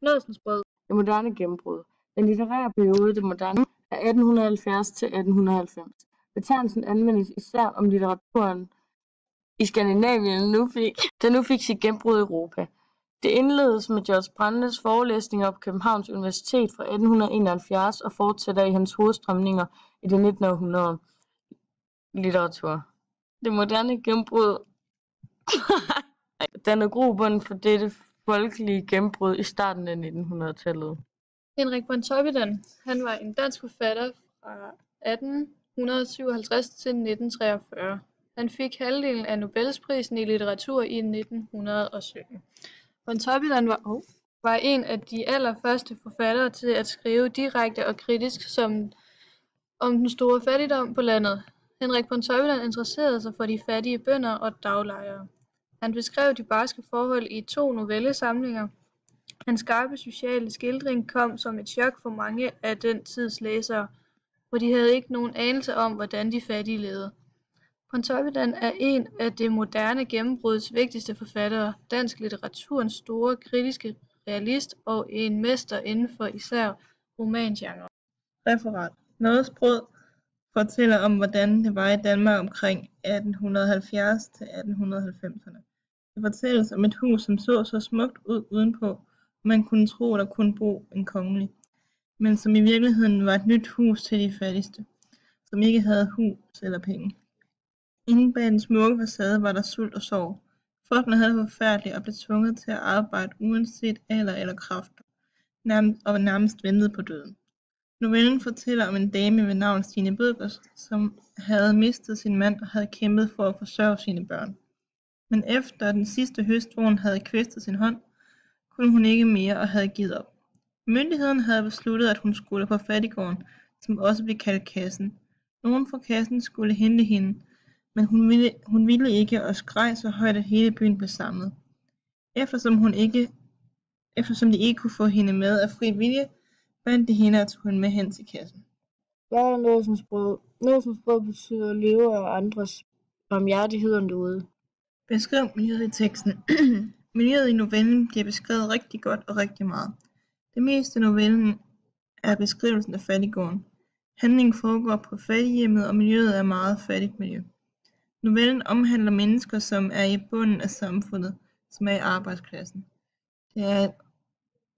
Nådsensbrød. Det moderne gennembrud. Den litterære periode, det moderne, er 1870 til 1890. Betegnelsen anvendes især om litteraturen i Skandinavien, der nu fik sit gennembrud i Europa. Det indledes med Georg Brandes forelæsninger på Københavns Universitet fra 1871 og fortsætter i hans hovedstrømninger i det 19. århundrede. Litteratur. Det moderne gennembrud danner grobund for dette folkelige gennembrud i starten af 1900-tallet. Henrik Pontoppidan, han var en dansk forfatter fra 1857 til 1943. Han fik halvdelen af Nobelprisen i litteratur i 1917. Pontoppidan var en af de allerførste forfattere til at skrive direkte og kritisk om den store fattigdom på landet. Henrik Pontoppidan interesserede sig for de fattige bønder og daglejere. Han beskrev de barske forhold i 2 novellesamlinger. Hans skarpe sociale skildring kom som et chok for mange af den tids læsere, for de havde ikke nogen anelse om, hvordan de fattige levede. Pontoppidan er en af det moderne gennembruds vigtigste forfattere, dansk litteraturens store kritiske realist og en mester inden for især romangenren. Referat. Nådsensbrød fortæller om, hvordan det var i Danmark omkring 1870 til 1890'erne. Det fortælles om et hus, som så smukt ud udenpå, og man kunne tro, der kunne bo en kongelig, men som i virkeligheden var et nyt hus til de fattigste, som ikke havde hus eller penge. Inde bag den smukke facade var der sult og sorg. Folkene havde det forfærdeligt og blev tvunget til at arbejde uanset alder eller kræfter, og nærmest ventede på døden. Novellen fortæller om en dame ved navn Stine Bødkers, som havde mistet sin mand og havde kæmpet for at forsørge sine børn. Men efter den sidste høst, hvor hun havde kvæstet sin hånd, kunne hun ikke mere og havde givet op. Myndigheden havde besluttet, at hun skulle på fattiggården, som også blev kaldt kassen. Nogen fra kassen skulle hente hende, men hun ville ikke og skreg så højt, at hele byen blev samlet. Eftersom de ikke kunne få hende med af fri vilje, bandt de hende og tog hende med hen til kassen. Hvad er nådsensbrød? Nådsensbrød betyder at leve af andres barmhjertighed og nåde. Beskriv miljøet i teksten. Miljøet i novellen bliver beskrevet rigtig godt og rigtig meget. Det meste af novellen er beskrivelsen af fattiggården. Handlingen foregår på fattighjemmet, og miljøet er meget fattigt miljø. Novellen omhandler mennesker, som er i bunden af samfundet, som er i arbejdsklassen.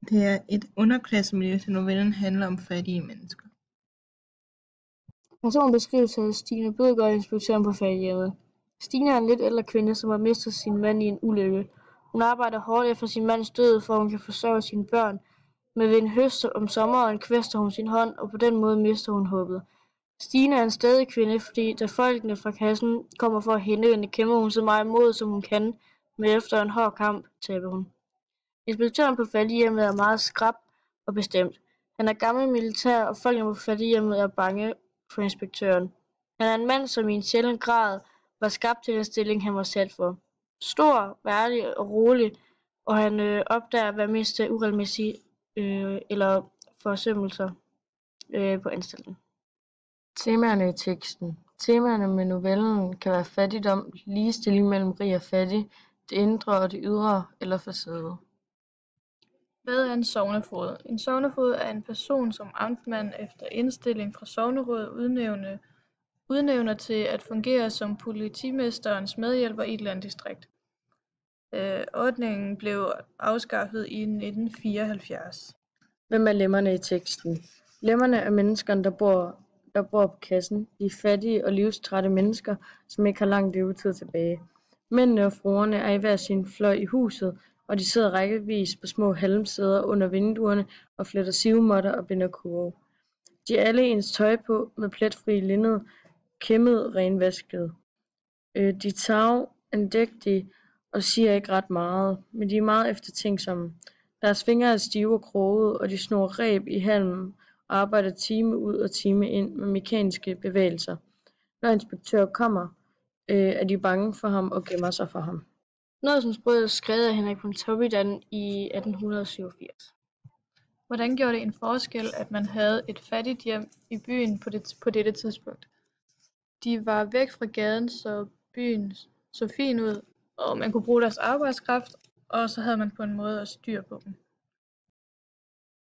Det er et underklassemiljø, så novellen handler om fattige mennesker. Personbeskrivelse af Stine Bødker, inspektøren på fattighjemmet. Stine er en lidt ældre kvinde, som har mistet sin mand i en ulykke. Hun arbejder hårdt efter sin mands død, for at hun kan forsørge sine børn. Men ved en høst om sommeren kvæster hun sin hånd, og på den måde mister hun håbet. Stine er en stædig kvinde, fordi da folkene fra kassen kommer for at hente hende, kæmper hun så meget imod, som hun kan, men efter en hård kamp taber hun. Inspektøren på fattighjemmet er meget skrap og bestemt. Han er gammel militær, og folkene på fattighjemmet er bange for inspektøren. Han er en mand, som i en sjælden grad var skabt til den stilling, han var sat for. Stor, værdig og rolig, og han opdager hver mindste uregelmæssige eller forsømmelser på anstalten. Temaerne i teksten. Temaerne med novellen kan være fattigdom, ligestilling mellem rig og fattig, det indre og det ydre eller facade. Hvad er en sognefoged? En sognefoged er en person, som amtmand efter indstilling fra sognerådet udnævner til at fungere som politimesterens medhjælper i et landdistrikt. Ordningen blev afskaffet i 1974. Hvem er lemmerne i teksten? Lemmerne er menneskerne, der bor på kassen. De fattige og livstrætte mennesker, som ikke har lang levetid tilbage. Mændene og fruerne er i hver sin fløj i huset, og de sidder rækkevis på små halmsæder under vinduerne og fletter sivmåtter og binder kurve. De har alle ens tøj på med pletfri linned, kæmmet renvasket. De tager andægtige og siger ikke ret meget, men de er meget eftertænksomme. Deres fingre er stive og krogede, og de snor reb i halmen og arbejder time ud og time ind med mekaniske bevægelser. Når inspektør kommer, er de bange for ham og gemmer sig for ham. Nådsensbrød er skrevet af Henrik Pontoppidan i 1887. Hvordan gjorde det en forskel, at man havde et fattigt hjem i byen på dette tidspunkt? De var væk fra gaden, så byen så fin ud, og man kunne bruge deres arbejdskraft, og så havde man på en måde også styr på dem.